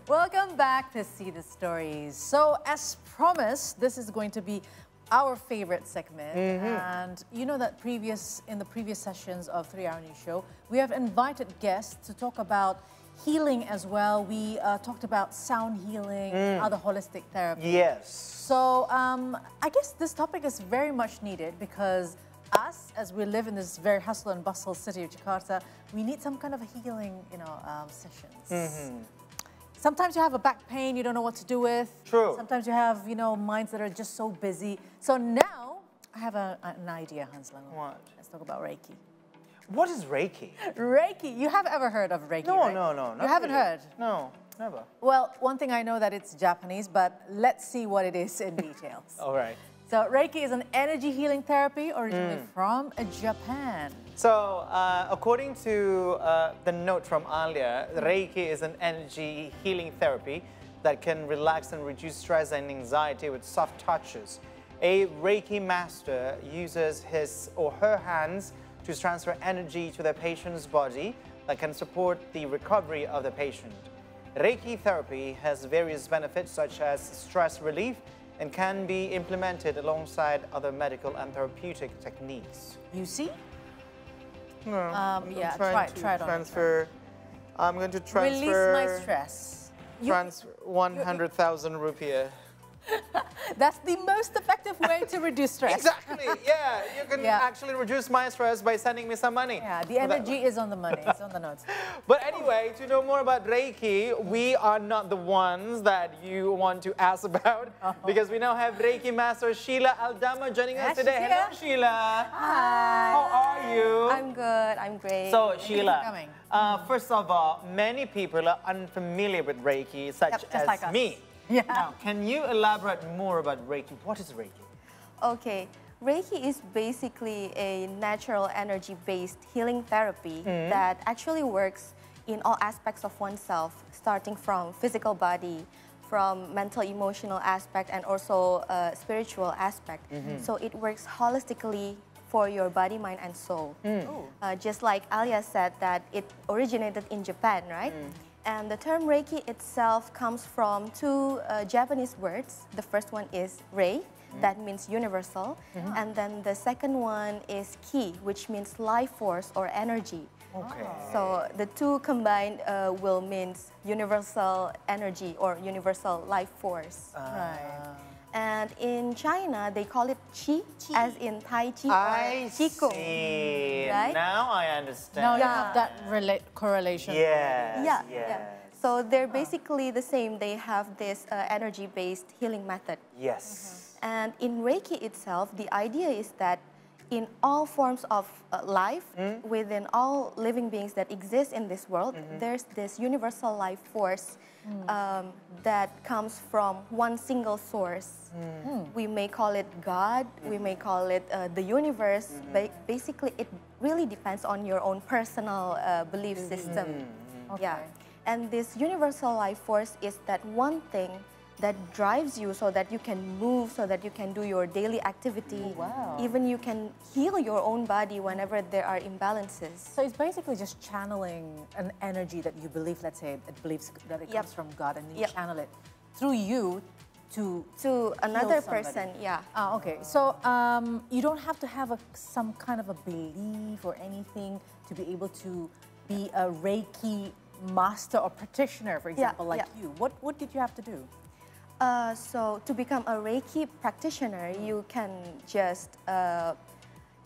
Welcome back to See the Stories. So, as promised, this is going to be our favorite segment. And you know that in the previous sessions of 3 Hour News Show, we have invited guests to talk about healing as well. We talked about sound healing, other holistic therapy. Yes. So, I guess this topic is very much needed because us, as we live in this very hustle and bustle city of Jakarta, we need some kind of a healing, sessions. Sometimes you have a back pain you don't know what to do with. True. Sometimes you have, minds that are just so busy. So now I have an idea, Hans Lange. What? Let's talk about Reiki. What is Reiki? Reiki. You have ever heard of Reiki, No, right? no. You haven't heard? No, never. Well, one thing I know that it's Japanese, but let's see what it is in details. All right. So Reiki is an energy healing therapy originally from Japan. So, according to the note from Alia, Reiki is an energy healing therapy that can relax and reduce stress and anxiety with soft touches. A Reiki master uses his or her hands to transfer energy to the patient's body that can support the recovery of the patient. Reiki therapy has various benefits such as stress relief and can be implemented alongside other medical and therapeutic techniques. You see? No, yeah, try it on transfer. I'm going to transfer. Release my stress. Transfer 100,000 rupiah. That's the most effective way to reduce stress. Exactly, yeah. You can actually reduce my stress by sending me some money. Yeah, the energy is on the money, it's on the notes. But anyway, to know more about Reiki, we are not the ones that you want to ask about because we now have Reiki Master Shiella Aldama joining us today. Hello, Sheila. Hi. How are you? I'm good, I'm great. So, Sheila, first of all, many people are unfamiliar with Reiki, such as like us. me. Yeah. Now, can you elaborate more about Reiki? What is Reiki? Okay, Reiki is basically a natural energy-based healing therapy that actually works in all aspects of oneself, starting from physical body, from mental, emotional aspect, and also spiritual aspect. So it works holistically for your body, mind, and soul. Just like Alia said that it originated in Japan, right? And the term Reiki itself comes from two Japanese words. The first one is Rei, that means universal. And then the second one is Ki, which means life force or energy. Okay. So the two combined will mean universal energy or universal life force. Right. And in China, they call it Qi, as in Tai Chi I or Qigong. see. Right? Now I understand. Now you have that correlation. Yes, Yeah, yes. yeah. So they're basically the same. They have this energy-based healing method. Yes. And in Reiki itself, the idea is that in all forms of life, within all living beings that exist in this world, there's this universal life force that comes from one single source. We may call it God, we may call it the universe, but basically it really depends on your own personal belief system. Yeah. And this universal life force is that one thing that drives you so that you can move, so that you can do your daily activity. Even you can heal your own body whenever there are imbalances. So it's basically just channeling an energy that you believe, let's say, it believes that it comes from God, and you channel it through you to another somebody. person, yeah. Ah, okay. So you don't have to have some kind of a belief or anything to be able to be a Reiki master or practitioner, for example, like you. What did you have to do? So to become a Reiki practitioner, you can just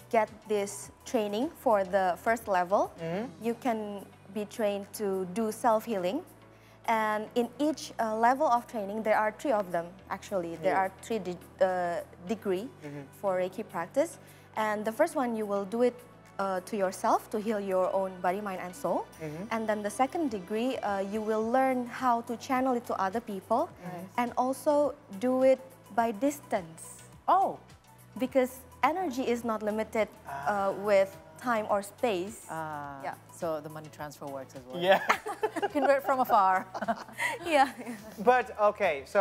get this training for the first level. You can be trained to do self-healing. And in each level of training, there are 3 of them, actually. There are 3 degrees for Reiki practice. And the first one, you will do it to yourself to heal your own body, mind, and soul. And then the second degree, you will learn how to channel it to other people and also do it by distance. Oh, because energy is not limited with time or space. yeah. So the money transfer works as well. Yeah. You can do it from afar. Yeah. But okay, so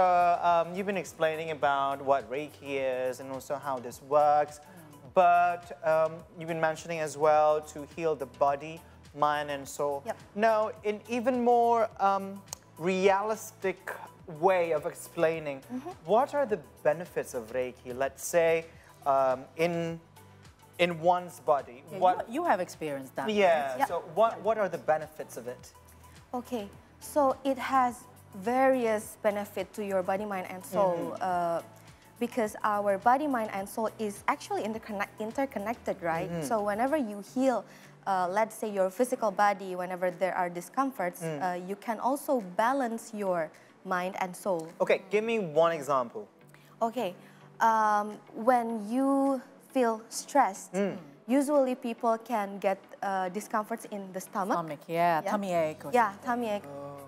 you've been explaining about what Reiki is and also how this works. But you've been mentioning as well to heal the body, mind, and soul. Yep. Now, in even more realistic way of explaining, what are the benefits of Reiki? Let's say in one's body. Yeah, you have experienced that. Yeah. Yeah. So what are the benefits of it? Okay, so it has various benefits to your body, mind, and soul. Because our body, mind, and soul is actually interconnected, right? So whenever you heal, let's say your physical body, whenever there are discomforts, you can also balance your mind and soul. Okay, give me one example. Okay, when you feel stressed, usually people can get discomforts in the stomach. Yeah, tummy ache. Or Yeah, tummy ache.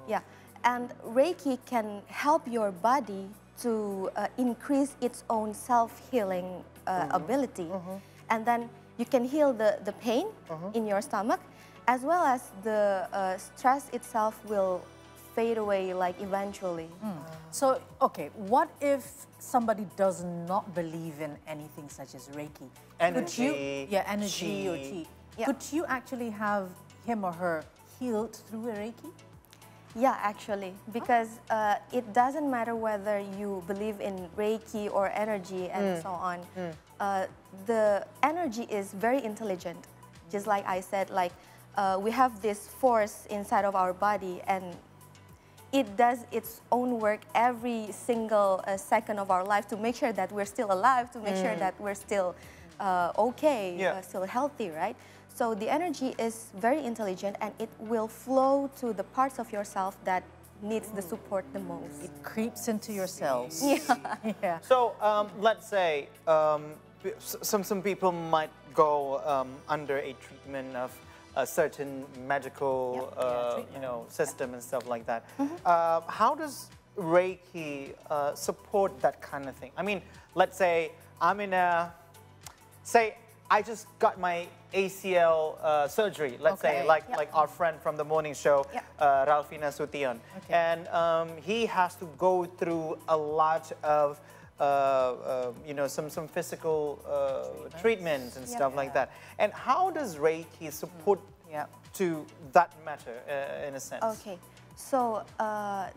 Yeah, and Reiki can help your body to increase its own self-healing ability. And then you can heal the pain in your stomach, as well as the stress itself will fade away like eventually. So, okay, what if somebody does not believe in anything such as Reiki? Energy, energy or chi. chi. Yeah. Could you actually have him or her healed through a Reiki? Yeah, actually, because it doesn't matter whether you believe in Reiki or energy and so on. The energy is very intelligent. Just like I said, like we have this force inside of our body, and it does its own work every single second of our life to make sure that we're still alive, to make sure that we're still okay, still healthy, right? So the energy is very intelligent, and it will flow to the parts of yourself that needs the support the most. It creeps into your cells. Yeah. So let's say some people might go under a treatment of a certain medical system and stuff like that. How does Reiki support that kind of thing? I mean, let's say I'm in I just got my ACL surgery, let's say, like our friend from the morning show, Ralphina Sution. And he has to go through a lot of, some physical treatments and stuff like that. And how does Reiki support to that matter, in a sense? Okay, so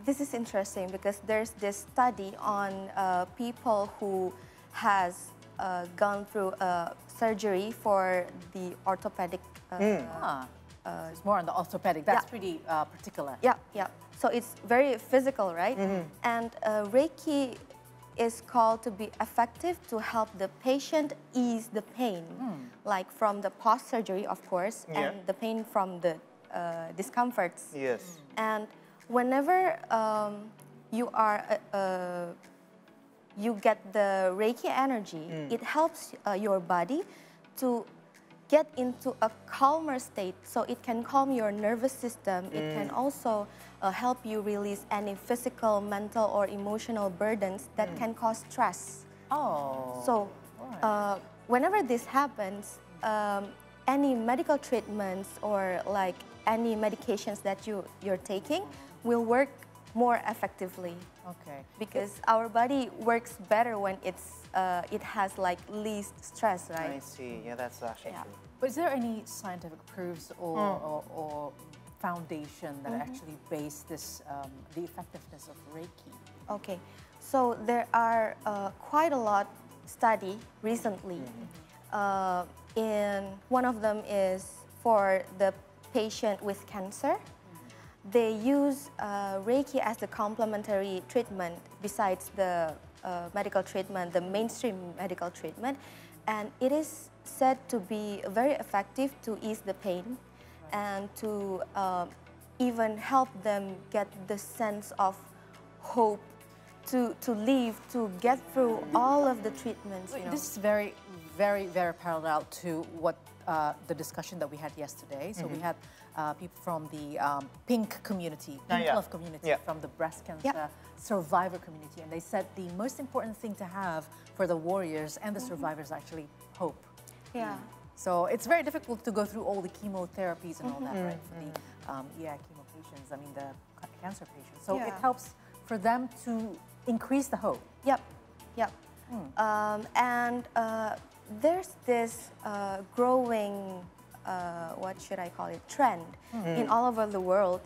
this is interesting because there's this study on people who has gone through surgery for the orthopedic. It's more on the orthopedic. That's pretty particular. Yeah. So it's very physical, right? And Reiki is called to be effective to help the patient ease the pain, like from the post-surgery, of course, and the pain from the discomforts. Yes. And whenever you get the Reiki energy, it helps your body to get into a calmer state, so it can calm your nervous system. It can also help you release any physical, mental, or emotional burdens that can cause stress. So whenever this happens, any medical treatments or like any medications that you're taking will work more effectively. Okay. Because our body works better when it has like least stress, right? I see. Yeah, that's actually true. But is there any scientific proofs or foundation that actually base this the effectiveness of Reiki? Okay, so there are quite a lot study recently. One of them is for the patient with cancer. They use Reiki as the complementary treatment besides the medical treatment, the mainstream medical treatment. And it is said to be very effective to ease the pain and to even help them get the sense of hope to live, to get through all of the treatments. This is very, very, very parallel to what the discussion that we had yesterday. So we had people from the pink community, pink love community, from the breast cancer survivor community, and they said the most important thing to have for the warriors and the survivors actually hope. Yeah. So it's very difficult to go through all the chemotherapies and all that, right? For the chemo patients, I mean the cancer patients. So it helps for them to increase the hope. Yep. And there's this growing, what should I call it, trend in all over the world.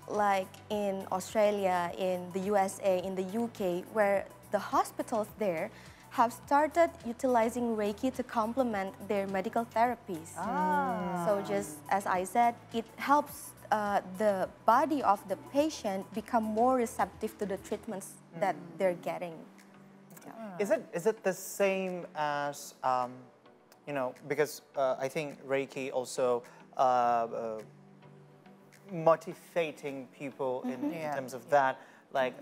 like in Australia, in the USA, in the UK, where the hospitals there have started utilizing Reiki to complement their medical therapies. So just as I said, it helps the body of the patient become more receptive to the treatments that they're getting. Is it the same as, you know, because I think Reiki also motivating people in terms of that, like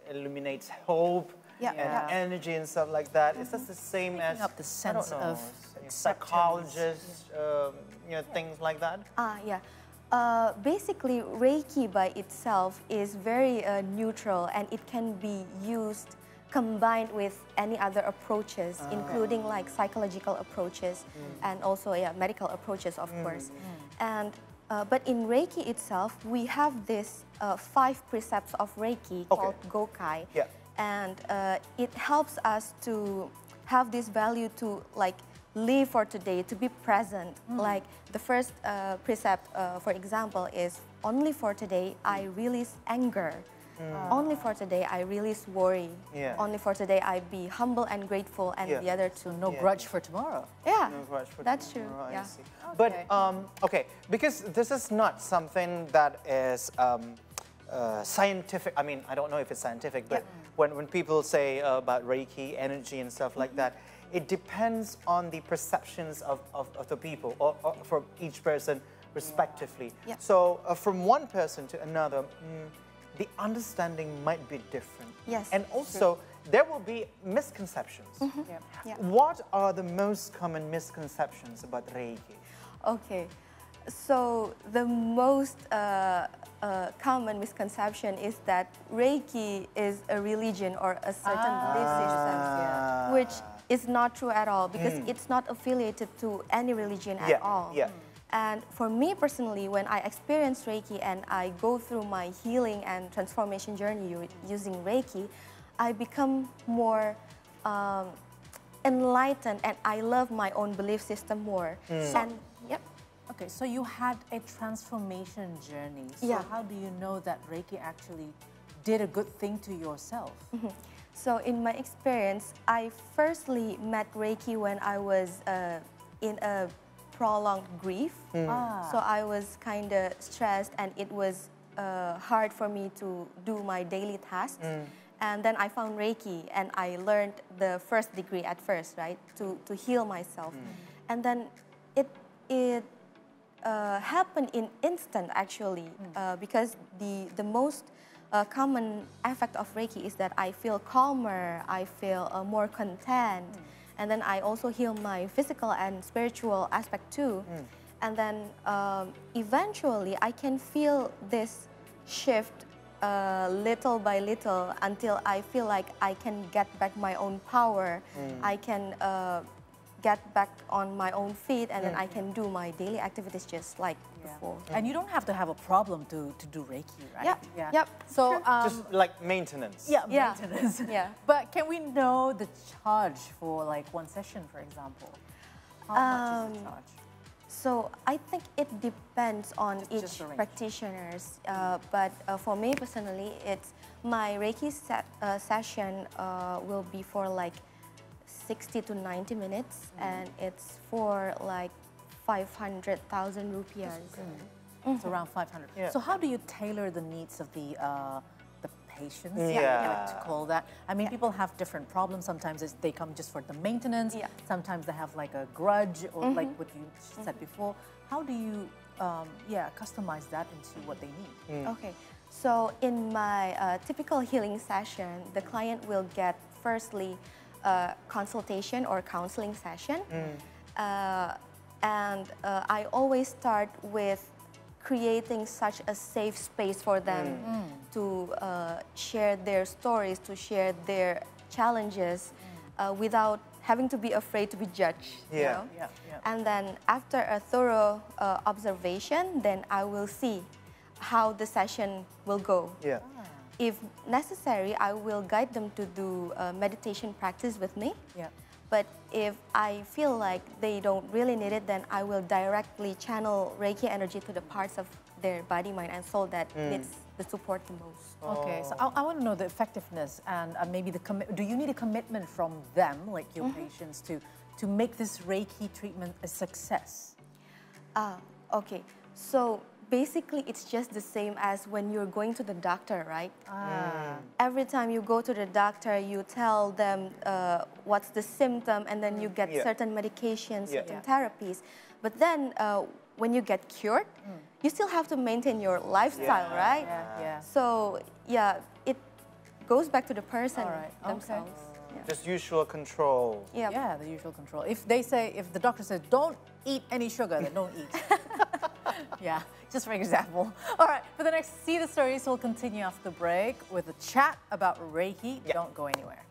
illuminates hope and energy and stuff like that. Is this the same as up the sense of psychologists, you know, things like that? Basically, Reiki by itself is very neutral, and it can be used combined with any other approaches, including like psychological approaches and also medical approaches, of course. And but in Reiki itself, we have this 5 precepts of Reiki called Gokai, and it helps us to have this value to like live for today, to be present. Like the first precept, for example, is only for today I release anger. Only for today I release worry. Only for today I be humble and grateful, and the other two, no grudge for tomorrow. Yeah, No grudge for that's tomorrow, true. I see. But okay, because this is not something that is scientific. I mean, I don't know if it's scientific, but when people say about Reiki, energy and stuff like that, it depends on the perceptions of the people, or for each person respectively. So from one person to another, the understanding might be different. Yes. And also, there will be misconceptions. What are the most common misconceptions about Reiki? Okay, so the most common misconception is that Reiki is a religion or a certain belief system, which is not true at all, because it's not affiliated to any religion at all. And for me personally, when I experience Reiki and I go through my healing and transformation journey using Reiki, I become more enlightened, and I love my own belief system more. And okay, so you had a transformation journey. So how do you know that Reiki actually did a good thing to yourself? So in my experience, I firstly met Reiki when I was in a prolonged grief. So I was kind of stressed, and it was hard for me to do my daily tasks. And then I found Reiki, and I learned the first degree at first, right, to heal myself. And then it happened in instant, actually, because the most common effect of Reiki is that I feel calmer, I feel more content. And then I also heal my physical and spiritual aspect too. And then eventually I can feel this shift little by little until I feel like I can get back my own power. I can get back on my own feet, and then I can do my daily activities just like before. And you don't have to have a problem to do Reiki, right? Yep. So just like maintenance. Maintenance. But can we know the charge for like one session, for example? How much is the charge? So I think it depends on each practitioners. But for me personally, it's my Reiki session will be for like 60 to 90 minutes, and it's for like 500,000 rupiahs. It's around 500. So how do you tailor the needs of the patients? I like to call that. I mean, people have different problems. Sometimes they come just for the maintenance. Sometimes they have like a grudge, or like what you said before. How do you customize that into what they need? Okay, so in my typical healing session, the client will get firstly consultation or counseling session. And I always start with creating such a safe space for them to share their stories, to share their challenges without having to be afraid to be judged. You know? And then after a thorough observation, then I will see how the session will go. If necessary, I will guide them to do meditation practice with me. But if I feel like they don't really need it, then I will directly channel Reiki energy to the parts of their body, mind, and soul that needs the support the most. Okay, so I want to know the effectiveness and maybe the do you need a commitment from them, like your patients, to make this Reiki treatment a success? Okay, so basically it's just the same as when you're going to the doctor, right? Every time you go to the doctor, you tell them what's the symptom, and then you get certain medications, certain therapies. But then when you get cured, you still have to maintain your lifestyle, right? Yeah. So yeah, it goes back to the person themselves. Okay. Yeah. Just usual control. Yeah, the usual control. If the doctor says don't eat any sugar, then don't eat. Yeah, just for example. All right, for the next See the Stories, we'll continue after the break with a chat about Reiki. Don't go anywhere.